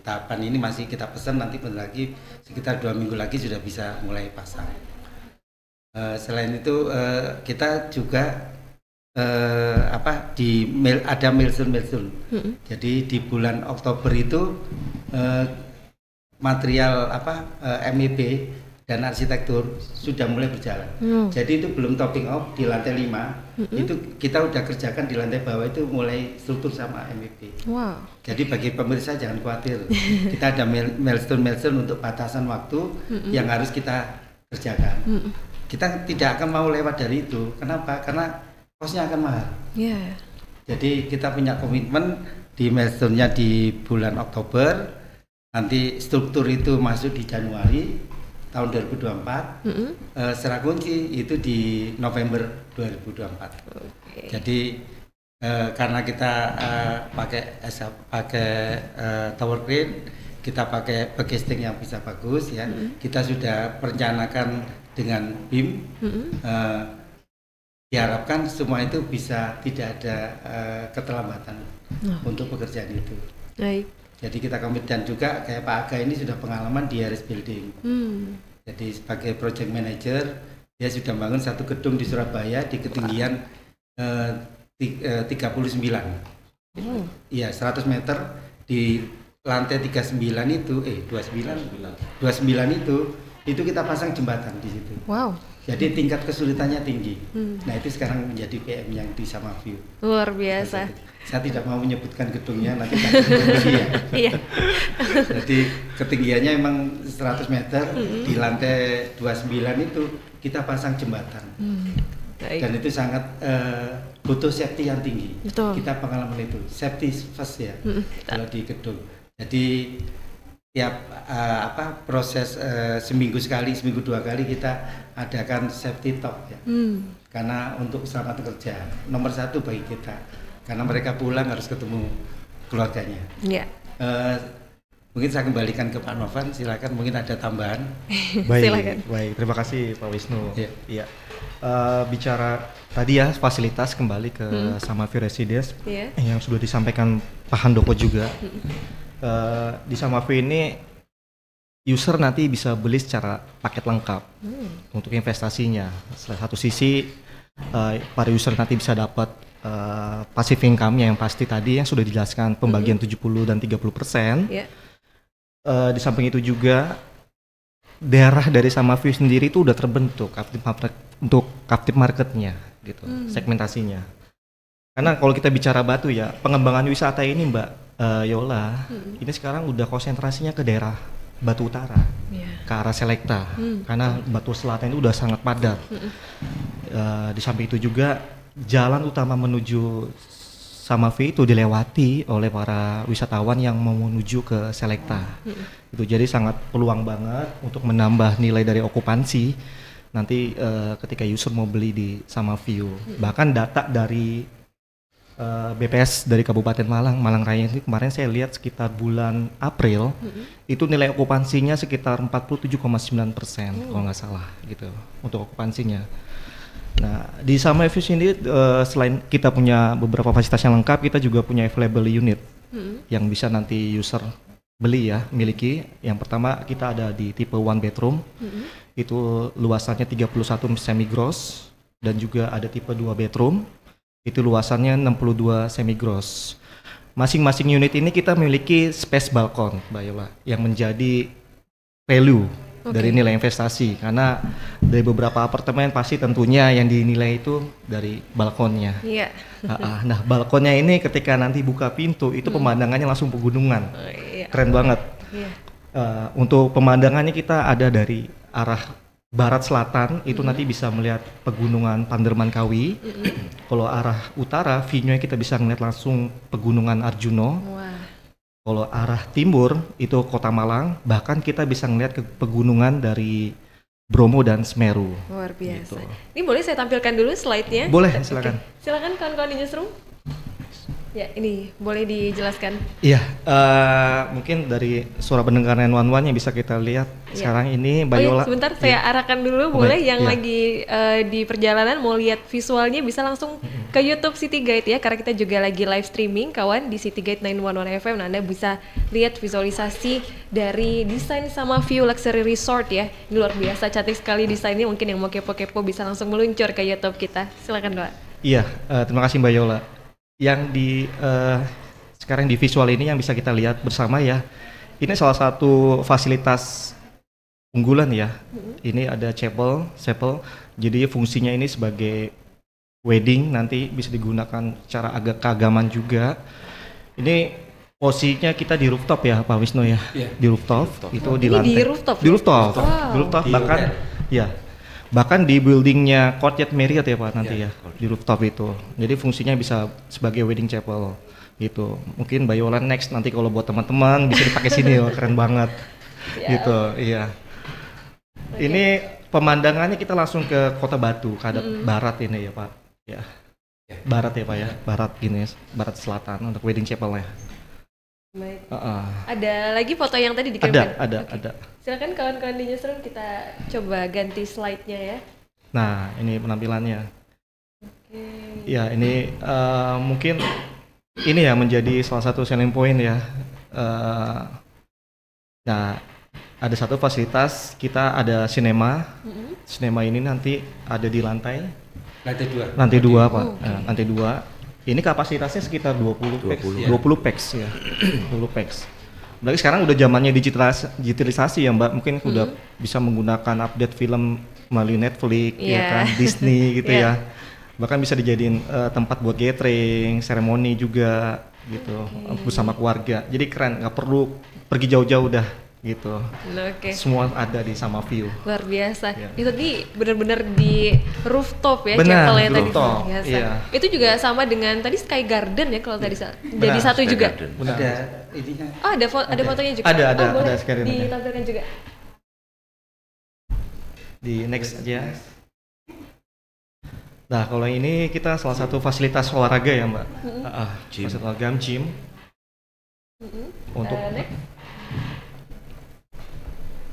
tahapan ini masih kita pesan, nanti bentar lagi sekitar 2 minggu lagi sudah bisa mulai pasang. Selain itu kita juga ada milestone. Jadi di bulan Oktober itu material MEP dan arsitektur sudah mulai berjalan. Jadi itu belum topping off di lantai 5. Itu kita udah kerjakan di lantai bawah itu mulai struktur sama MEP. Wow. Jadi bagi pemirsa jangan khawatir. Kita ada milestone untuk batasan waktu yang harus kita kerjakan. kita tidak akan mau lewat dari itu. Kenapa? Karena kosnya akan mahal. Yeah. Jadi kita punya komitmen di milestone-nya di bulan Oktober, nanti struktur itu masuk di Januari tahun 2024, secara kunci itu di November 2024. Jadi karena kita pakai tower crane, kita pakai backcasting yang bisa bagus ya, kita sudah perencanakan dengan BIM, diharapkan semua itu bisa tidak ada keterlambatan untuk pekerjaan itu. Baik. Jadi kita komit, dan juga kayak Pak Aga ini sudah pengalaman di Harris Building. Jadi sebagai project manager, dia sudah bangun satu gedung di Surabaya di ketinggian 39. Iya, 100 meter di lantai 39 itu 29 itu kita pasang jembatan di situ. Wow. Jadi tingkat kesulitannya tinggi. Nah, itu sekarang menjadi PM yang di Samaview. Luar biasa. Saya tidak mau menyebutkan gedungnya, nanti ya. Iya. Jadi ketinggiannya emang 100 meter, di lantai 29 itu kita pasang jembatan. Dan itu sangat butuh safety yang tinggi. Betul. Kita pengalaman itu, safety first ya, kalau di gedung. Jadi tiap proses seminggu sekali, seminggu 2 kali kita adakan safety talk ya. Karena untuk keselamatan kerja nomor 1 bagi kita, karena mereka pulang harus ketemu keluarganya. Iya. Mungkin saya kembalikan ke Pak Novan, silakan, mungkin ada tambahan. Baik, terima kasih Pak Wisnu. Iya. Bicara tadi ya fasilitas, kembali ke Samaview Residence yang sudah disampaikan Pak Handoko juga. Di Samaview ini user nanti bisa beli secara paket lengkap untuk investasinya. Satu sisi para user nanti bisa dapat passive income yang pasti tadi yang sudah dijelaskan, pembagian 70 dan 30%. Di samping itu juga daerah dari Samaview sendiri itu udah terbentuk untuk captive marketnya gitu, segmentasinya. Karena kalau kita bicara Batu ya, pengembangan wisata ini Mbak Yola, ini sekarang udah konsentrasinya ke daerah Batu Utara, ke arah Selekta, karena Batu Selatan itu udah sangat padat. Di samping itu juga jalan utama menuju Samaview itu dilewati oleh para wisatawan yang mau menuju ke Selekta. Itu jadi sangat peluang banget untuk menambah nilai dari okupansi nanti ketika user mau beli di Samaview. Bahkan data dari BPS dari Kabupaten Malang Raya ini kemarin saya lihat sekitar bulan April itu nilai okupansinya sekitar 47,9% kalau nggak salah gitu untuk okupansinya. Nah, di Samaview ini selain kita punya beberapa fasilitas yang lengkap, kita juga punya available unit yang bisa nanti user beli ya, miliki. Yang pertama kita ada di tipe 1 bedroom, itu luasannya 31 semi gross, dan juga ada tipe 2 bedroom, itu luasannya 62 semi gross. Masing-masing unit ini kita memiliki space balkon, Mbak Yola, yang menjadi value dari nilai investasi, karena dari beberapa apartemen pasti tentunya yang dinilai itu dari balkonnya. Nah, balkonnya ini ketika nanti buka pintu itu pemandangannya langsung pegunungan, keren banget. Untuk pemandangannya kita ada dari arah barat selatan itu nanti bisa melihat pegunungan Panderman Kawi. Kalau arah utara view-nya kita bisa melihat langsung pegunungan Arjuno. Kalau arah timur itu Kota Malang, bahkan kita bisa melihat ke pegunungan dari Bromo dan Semeru. Luar biasa. Gitu. Ini boleh saya tampilkan dulu slide-nya? Boleh, silakan. Silakan kawan-kawan di newsroom. Ya, ini boleh dijelaskan. Iya, mungkin dari suara pendengaran one-one yang bisa kita lihat sekarang ini, Mbak Yola. Sebentar, saya arahkan dulu, boleh yang lagi di perjalanan mau lihat visualnya bisa langsung ke YouTube City Guide ya, karena kita juga lagi live streaming kawan di City Guide 911 FM. Nah, Anda bisa lihat visualisasi dari desain Samaview Luxury Resort ya. Ini luar biasa, cantik sekali desainnya. Mungkin yang mau kepo-kepo bisa langsung meluncur ke YouTube kita. Silakan, Pak. Iya, terima kasih Mbak Yola. Yang sekarang di visual ini yang bisa kita lihat bersama ya, ini salah satu fasilitas unggulan ya. Ini ada chapel, jadi fungsinya ini sebagai wedding, nanti bisa digunakan secara agak keagamaan juga. Ini posisinya kita di rooftop ya Pak Wisnu ya, di rooftop. Itu di lantai. Di rooftop. Di rooftop, bahkan ya. Bahkan di buildingnya Courtyard Marriott ya Pak nanti ya, di rooftop itu. Jadi fungsinya bisa sebagai wedding chapel gitu. Mungkin Bayola next nanti kalau buat teman-teman bisa dipakai sini ya, keren banget. Gitu, iya. Ini pemandangannya kita langsung ke Kota Batu, ke barat ini ya Pak. Ya. Barat ya Pak ya, barat gini, barat selatan untuk wedding chapel-nya. Baik. Ada lagi foto yang tadi di Ada. Silakan kawan-kawan di newsroom, kita coba ganti slide-nya ya. Nah, ini penampilannya. Ya, ini mungkin ini ya menjadi salah satu selling point ya. Nah, ada satu fasilitas, kita ada sinema. Sinema ini nanti ada di lantai 2. Lantai 2 Pak. Lantai 2. Ini kapasitasnya sekitar 20 pax ya. 20 pax. Berarti sekarang udah zamannya digitalisasi ya Mbak. Mungkin udah bisa menggunakan update film melalui Netflix ya kan, Disney gitu ya. Bahkan bisa dijadiin tempat buat gathering, seremoni juga gitu bersama keluarga. Jadi keren, nggak perlu pergi jauh-jauh dah gitu. Semua ada di Sama View. Luar biasa. Itu tadi benar-benar di rooftop ya, chapelnya tadi. Biasa. Itu juga sama dengan tadi Sky Garden ya kalau tadi jadi satu Sky juga. Ada ininya. Oh, ada fotonya juga. Ada Sky Garden. Ditampilkan juga. Di next aja. Nah, kalau ini kita salah satu fasilitas olahraga ya Mbak. Fasilitas olahraga gym. Untuk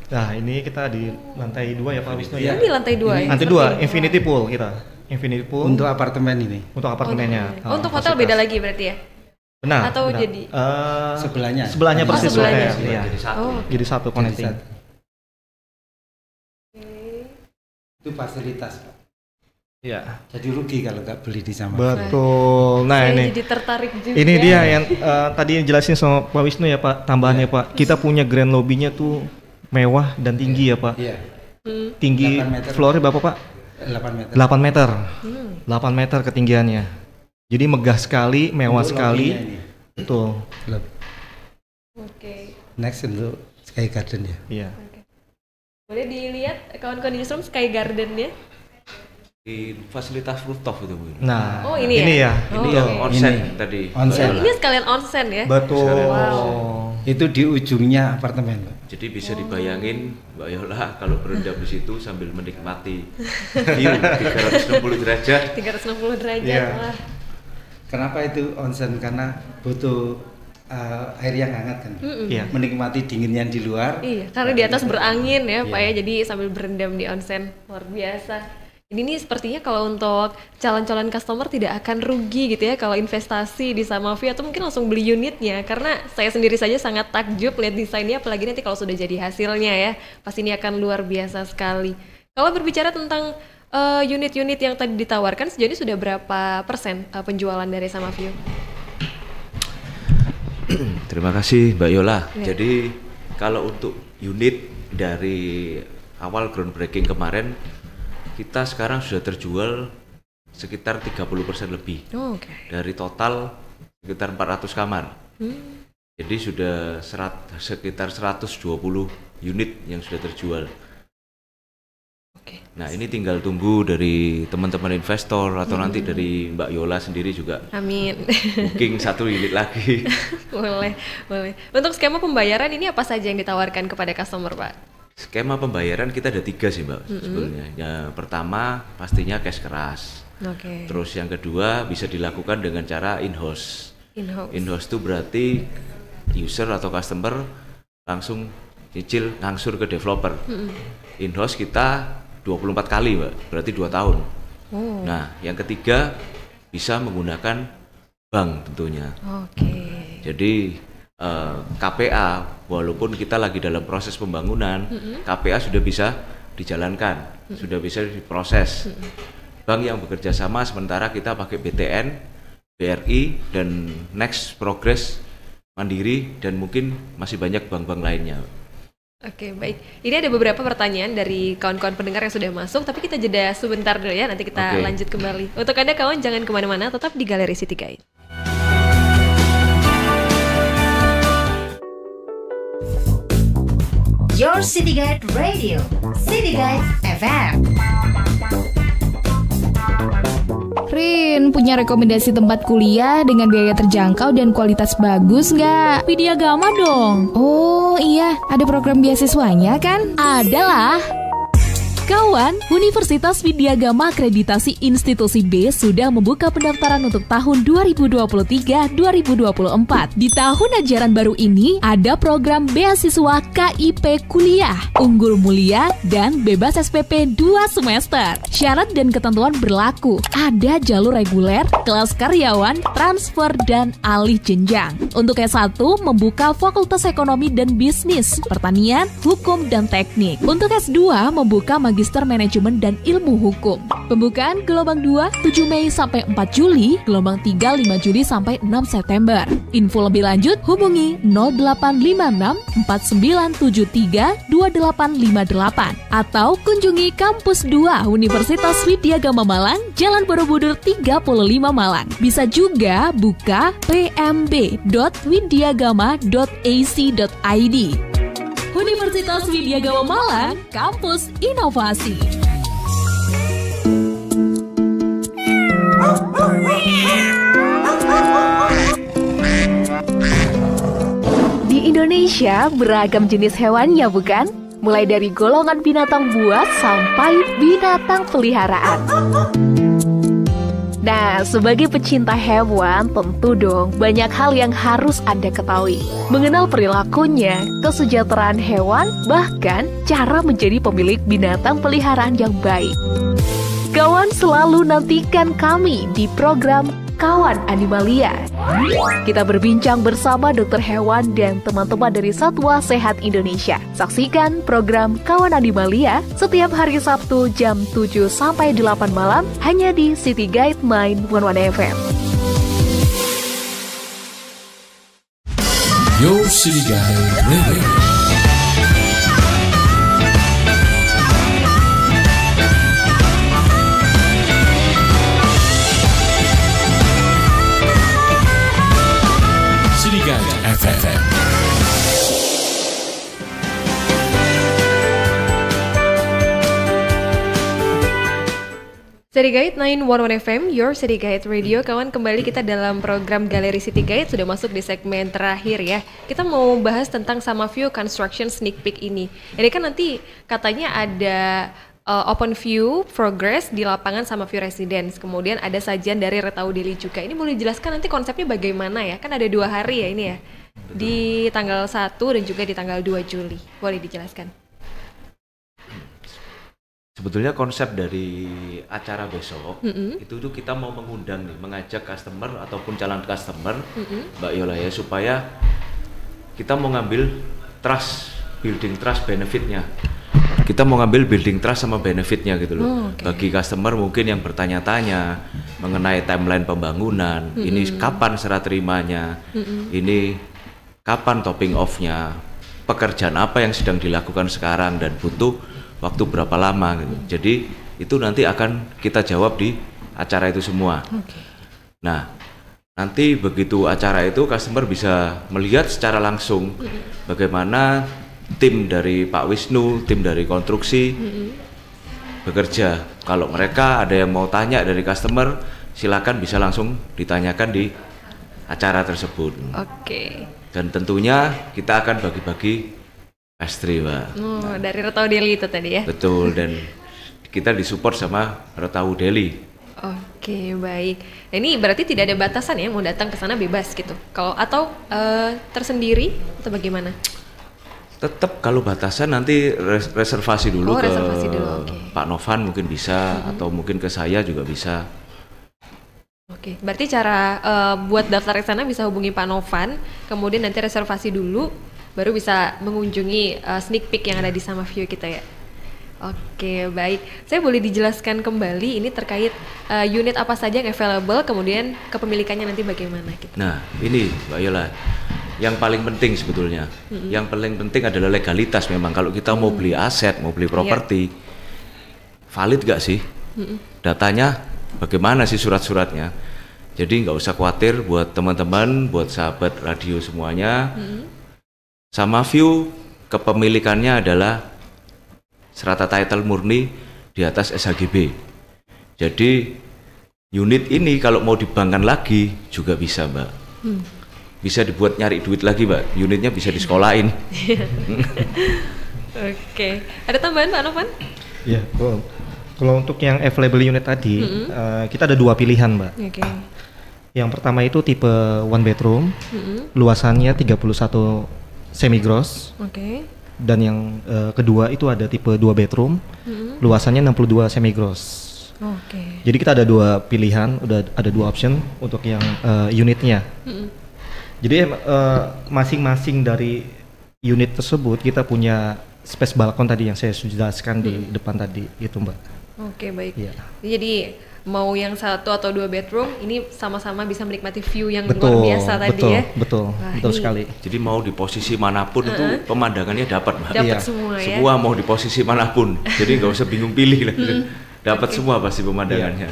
Nah, ini kita di lantai 2 ya Pak Wisnu ya. Ini lantai 2 ya. Lantai 2, Infinity Pool kita. Infinity Pool untuk apartemen ini. Untuk apartemennya. Untuk hotel beda lagi berarti ya? Benar. Atau jadi sebelahnya persis sebelahnya. Iya. Jadi satu connecting. Itu fasilitas Pak. Iya. Jadi rugi kalau nggak beli di Sama. Betul. Nah, saya jadi tertarik juga. Ini dia yang tadi jelasin sama Pak Wisnu ya Pak, tambahannya Pak. Kita punya grand lobby-nya tuh mewah dan tinggi ya Pak. Iya. Tinggi floor-nya berapa Pak? 8 meter. 8 meter ketinggiannya. Jadi megah sekali, mewah sekali. Betul. Next untuk Sky Garden ya. Iya. Boleh dilihat kawan-kawan di newsroom Sky Garden ya. Di fasilitas rooftop itu Bu. Nah, ini ya. Ini yang onsen tadi. Ini sekalian onsen ya. Betul. Itu di ujungnya apartemen Pak. Jadi bisa dibayangin Mbak Yola kalau berendam di situ sambil menikmati view 360 derajat. 360 derajat. Wah. Kenapa itu onsen? Karena butuh air yang hangat kan. Menikmati dinginnya di luar. Iya, karena di atas berangin ya Pak ya. Jadi sambil berendam di onsen, luar biasa. Ini nih sepertinya kalau untuk calon-calon customer tidak akan rugi gitu ya kalau investasi di Sama View atau mungkin langsung beli unitnya, karena saya sendiri saja sangat takjub lihat desainnya, apalagi nanti kalau sudah jadi hasilnya ya pasti ini akan luar biasa sekali. Kalau berbicara tentang unit-unit yang tadi ditawarkan, sejauh ini sudah berapa persen penjualan dari Sama View? Terima kasih Mbak Yola. Jadi kalau untuk unit dari awal groundbreaking kemarin, kita sekarang sudah terjual sekitar 30% lebih dari total sekitar 400 kamar. Jadi sudah sekitar 120 unit yang sudah terjual. Nah, ini tinggal tunggu dari teman-teman investor atau nanti dari Mbak Yola sendiri juga. Amin. Booking 1 unit lagi. Boleh. Untuk skema pembayaran ini apa saja yang ditawarkan kepada customer Pak? Skema pembayaran kita ada 3 sih Mbak sebetulnya. Yang pertama pastinya cash keras. Terus yang kedua bisa dilakukan dengan cara in-house. In-house itu berarti user atau customer langsung cicil ngangsur ke developer. In-house kita 24 kali Mbak, berarti 2 tahun. Nah, yang ketiga bisa menggunakan bank tentunya. Jadi KPA, walaupun kita lagi dalam proses pembangunan, KPA sudah bisa dijalankan, sudah bisa diproses. Bank yang bekerja sama sementara kita pakai BTN, BRI, dan Next, Progress, Mandiri, dan mungkin masih banyak bank-bank lainnya. Oke, baik. Ini ada beberapa pertanyaan dari kawan-kawan pendengar yang sudah masuk, tapi kita jeda sebentar dulu ya, nanti kita lanjut kembali. Untuk Anda kawan, jangan kemana-mana, tetap di Galeri City Guide. Your City Guide Radio, City Guide FM. Rin, punya rekomendasi tempat kuliah dengan biaya terjangkau dan kualitas bagus nggak? Widyagama dong. Oh iya, ada program beasiswanya kan? Adalah. Kawan, Universitas Widyagama Akreditasi Institusi B sudah membuka pendaftaran untuk tahun 2023-2024. Di tahun ajaran baru ini, ada program beasiswa KIP Kuliah, Unggul Mulia, dan Bebas SPP 2 semester. Syarat dan ketentuan berlaku. Ada jalur reguler, kelas karyawan, transfer, dan alih jenjang. Untuk S1, membuka Fakultas Ekonomi dan Bisnis, Pertanian, Hukum, dan Teknik. Untuk S2, membuka Magister Manajemen dan Ilmu Hukum. Pembukaan gelombang 2 7 Mei sampai 4 Juli, gelombang 3 5 Juli sampai 6 September. Info lebih lanjut hubungi 0856 4973 2858 atau kunjungi Kampus 2 Universitas Widyagama Malang, Jalan Borobudur 35 Malang. Bisa juga buka pmb.widyagama.ac.id. Universitas Widyagama Malang, kampus inovasi. Di Indonesia beragam jenis hewan ya bukan? Mulai dari golongan binatang buas sampai binatang peliharaan. Nah, sebagai pecinta hewan, tentu dong banyak hal yang harus Anda ketahui. Mengenal perilakunya, kesejahteraan hewan, bahkan cara menjadi pemilik binatang peliharaan yang baik. Kawan selalu nantikan kami di program Kawan Animalia. Kita berbincang bersama dokter hewan dan teman-teman dari Satwa Sehat Indonesia. Saksikan program Kawan Animalia setiap hari Sabtu jam 7 sampai 8 malam hanya di City Guide 911 FM. Your City Guide Radio. FM. City Guide 911 FM, Your City Guide Radio. Kawan, kembali kita dalam program Galeri City Guide. Sudah masuk di segmen terakhir ya. Kita mau bahas tentang Samaview Construction Sneak Peek ini. Ini kan nanti katanya ada open view progress di lapangan Samaview Residence. Kemudian ada sajian dari Retau Deli juga. Ini boleh dijelaskan nanti konsepnya bagaimana ya? Kan ada 2 hari ya ini ya. Di tanggal 1 dan juga di tanggal 2 Juli. Boleh dijelaskan? Sebetulnya konsep dari acara besok itu tuh kita mau mengundang nih, mengajak customer ataupun calon customer, Mbak Yola ya, supaya kita mau ngambil trust, building trust benefitnya. Kita mau ngambil building trust sama benefitnya gitu loh. Bagi customer mungkin yang bertanya-tanya mengenai timeline pembangunan, ini kapan serah terimanya, ini kapan topping off-nya, pekerjaan apa yang sedang dilakukan sekarang dan butuh waktu berapa lama gitu. Jadi itu nanti akan kita jawab di acara itu semua. Nah, nanti begitu acara itu customer bisa melihat secara langsung bagaimana tim dari Pak Wisnu, tim dari konstruksi bekerja. Kalau mereka ada yang mau tanya dari customer, silakan bisa langsung ditanyakan di acara tersebut. Dan tentunya kita akan bagi-bagi pastry, Pak. Dari Retau Deli itu tadi ya? Betul, dan kita disupport sama Retau Deli. Oke, baik. Nah, ini berarti tidak ada batasan ya, mau datang ke sana bebas gitu. Kalau atau tersendiri atau bagaimana? Tetap kalau batasan nanti reservasi dulu ke reservasi dulu, Pak Novan mungkin bisa, atau mungkin ke saya juga bisa. Oke, berarti cara buat daftar ke sana bisa hubungi Pak Novan, kemudian nanti reservasi dulu, baru bisa mengunjungi sneak peek yang ada di Samaview kita ya. Oke, baik. Saya boleh dijelaskan kembali ini terkait unit apa saja yang available, kemudian kepemilikannya nanti bagaimana gitu. Nah, ini Mbak Yola, yang paling penting sebetulnya, yang paling penting adalah legalitas memang. Kalau kita mau beli aset, mau beli properti, valid gak sih? Datanya bagaimana sih surat-suratnya? Jadi nggak usah khawatir buat teman-teman, buat sahabat radio semuanya. Samaview kepemilikannya adalah serata title murni di atas SHGB. Jadi unit ini kalau mau dibangkan lagi juga bisa, Mbak. Bisa dibuat nyari duit lagi, Mbak. Unitnya bisa disekolahin. Oke. Ada tambahan Pak Novan? Ya, kalau untuk yang available unit tadi, kita ada 2 pilihan, Mbak. Oke. Yang pertama itu tipe one bedroom, luasannya 31 semi gross. Oke. Dan yang kedua itu ada tipe 2 bedroom, luasannya 62 semi gross. Oke. Jadi kita ada 2 pilihan, udah ada 2 option untuk yang unitnya. Jadi masing-masing dari unit tersebut kita punya space balkon tadi yang saya sudah jelaskan di depan tadi, itu Mbak. Oke, baik. Iya. Jadi mau yang 1 atau 2 bedroom ini sama-sama bisa menikmati view yang Betul, luar biasa tadi ya. Betul, betul sekali. Jadi mau di posisi manapun itu pemandangannya dapat, Mbak. Dapat semua ya. Semua mau di posisi manapun. Jadi nggak usah bingung pilih lah. Dapat semua pasti pemandangannya.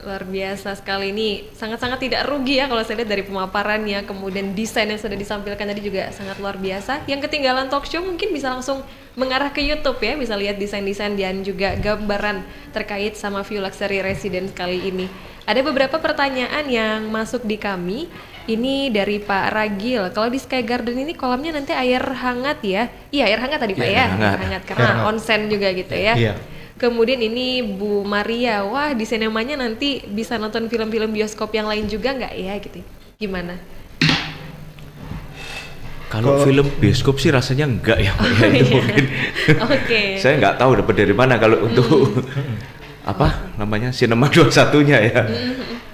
Luar biasa sekali, ini sangat-sangat tidak rugi ya kalau saya lihat dari pemaparannya, kemudian desain yang sudah disampaikan tadi juga sangat luar biasa. Yang ketinggalan talk show mungkin bisa langsung mengarah ke YouTube ya, bisa lihat desain-desain dan juga gambaran terkait sama view luxury residence kali ini. Ada beberapa pertanyaan yang masuk di kami. Ini dari Pak Ragil. Kalau di Sky Garden ini kolamnya nanti air hangat ya? Iya, air hangat tadi Pak ya? Air hangat karena onsen juga gitu ya. Iya. Kemudian ini Bu Maria, wah di sinemanya nanti bisa nonton film-film bioskop yang lain juga nggak ya gitu? Gimana? Kalau film bioskop sih rasanya enggak ya, Pak. Itu mungkin. Oke. Saya nggak tahu dapat dari mana kalau untuk apa namanya sinema 21-nya ya.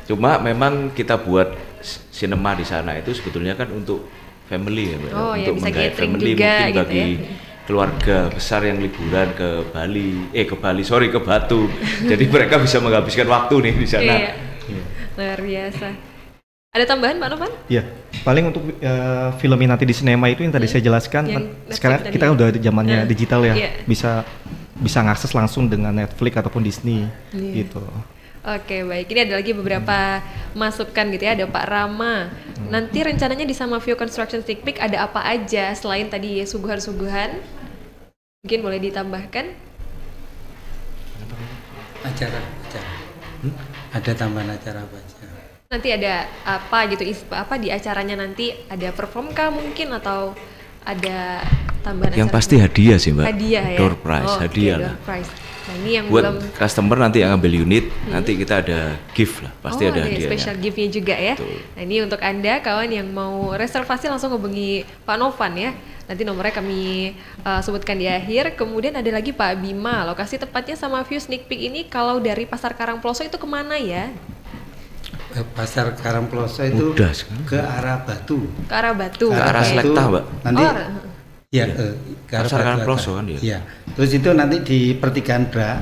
Cuma memang kita buat sinema di sana itu sebetulnya kan untuk family ya, Mbak. Untuk bisa menggait catering family juga mungkin gitu bagi ya. Keluarga besar yang liburan ke Batu. Jadi mereka bisa menghabiskan waktu nih di sana. Iya. Luar biasa. Ada tambahan Pak Novan? Iya, paling untuk film yang nanti di sinema itu yang tadi saya jelaskan, sekarang kita udah zamannya digital ya, bisa ngakses langsung dengan Netflix ataupun Disney gitu. Oke, baik. Ini ada lagi beberapa masukan gitu ya. Ada Pak Rama. Nanti rencananya di Sama View Construction Sneak Peek ada apa aja selain tadi suguhan-suguhan? Mungkin boleh ditambahkan? Acara. Ada tambahan acara apa aja? Nanti ada apa gitu? Apa di acaranya nanti? Ada perform kah mungkin atau ada tambahan Yang acara? pasti hadiah sih, Mbak. Hadiah ya. Door prize, hadiah lah. Door prize. Nah, ini yang buat belum customer nanti yang ambil unit, nanti kita ada gift lah, pasti ada hadiahnya. Special giftnya juga ya. Nah, ini untuk Anda kawan yang mau reservasi langsung hubungi Pak Novan ya. Nanti nomornya kami sebutkan di akhir. Kemudian ada lagi Pak Bima, lokasi tepatnya Sama View Sneak Peek ini kalau dari Pasar Karangploso itu kemana ya? Pasar Karangploso itu ke arah Batu. Ke arah Batu. Ke arah Selekta, Mbak. Nanti ke arah Pasar Karangploso kan dia. Iya. Terus itu nanti di pertigaan Bra,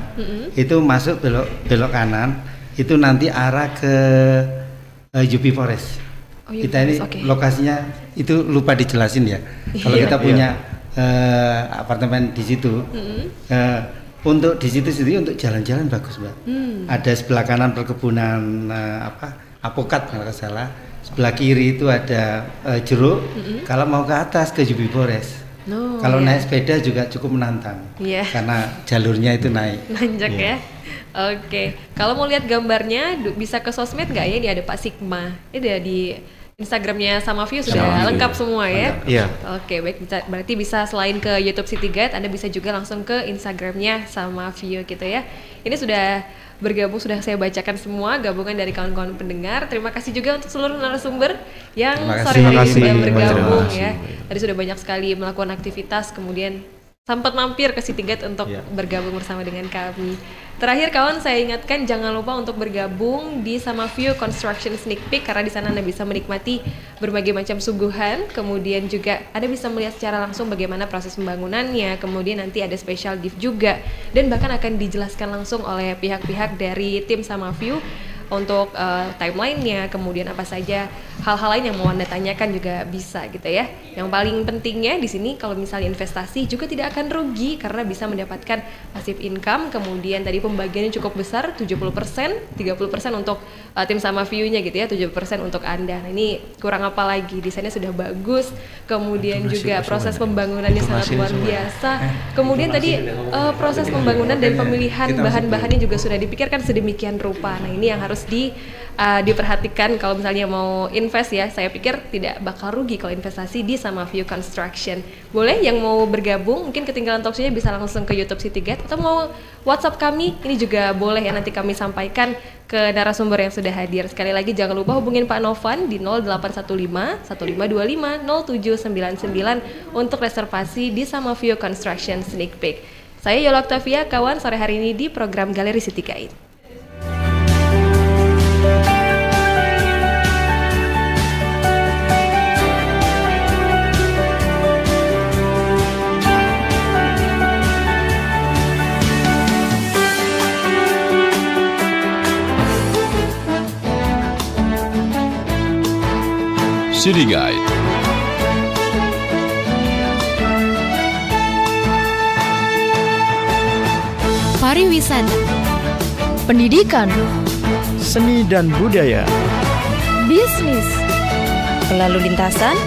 itu masuk belok kanan, itu nanti arah ke UB Forest. Kita ini lokasinya itu lupa dijelasin ya. Kalau kita punya apartemen di situ, untuk di situ sendiri untuk jalan-jalan bagus, Mbak. Ada sebelah kanan perkebunan apokat kalau nggak salah. Sebelah kiri itu ada jeruk. Kalau mau ke atas ke UB Forest. Kalau naik sepeda juga cukup menantang, karena jalurnya itu naik. Nanjak ya. Oke, kalau mau lihat gambarnya bisa ke sosmed nggak ya? Ini ada Pak Sigma. Ini ada di Instagramnya Sama View sudah lengkap semua ya. Iya. Oke, baik. Berarti bisa selain ke YouTube City Guide, Anda bisa juga langsung ke Instagramnya Sama View gitu ya. Ini sudah bergabung, sudah saya bacakan semua gabungan dari kawan-kawan pendengar. Terima kasih juga untuk seluruh narasumber yang sore hari ini sudah bergabung ya. Tadi sudah banyak sekali melakukan aktivitas, kemudian sempat mampir ke City Guide untuk bergabung bersama dengan kami. Terakhir kawan, saya ingatkan jangan lupa untuk bergabung di Sama View Construction Sneak Peek karena di sana Anda bisa menikmati berbagai macam suguhan, kemudian juga Anda bisa melihat secara langsung bagaimana proses pembangunannya, kemudian nanti ada special gift juga dan bahkan akan dijelaskan langsung oleh pihak-pihak dari tim Sama View untuk timelinenya, kemudian apa saja hal-hal lain yang mau Anda tanyakan juga bisa gitu ya. Yang paling pentingnya di sini kalau misalnya investasi juga tidak akan rugi karena bisa mendapatkan passive income, kemudian tadi pembagiannya cukup besar 70%, 30% untuk tim sama view-nya gitu ya, 7% untuk Anda. Nah, ini kurang apa lagi? Desainnya sudah bagus, kemudian juga proses pembangunannya sangat luar biasa. Kemudian tadi proses pembangunan dan pemilihan bahan-bahannya juga sudah dipikirkan sedemikian rupa. Nah, ini yang harus diperhatikan kalau misalnya mau invest ya. Saya pikir tidak bakal rugi kalau investasi di Sama View Construction. Boleh yang mau bergabung, mungkin ketinggalan talkshow-nya bisa langsung ke YouTube Citygate atau mau WhatsApp kami, ini juga boleh ya, nanti kami sampaikan ke narasumber yang sudah hadir. Sekali lagi jangan lupa hubungin Pak Novan di 0815 1525 0799 untuk reservasi di Sama View Construction Sneak Peek. Saya Yola Octavia, kawan, sore hari ini di program Galeri City Guide. City Guide. Pariwisata, pendidikan, seni dan budaya, bisnis, lalu lintasan,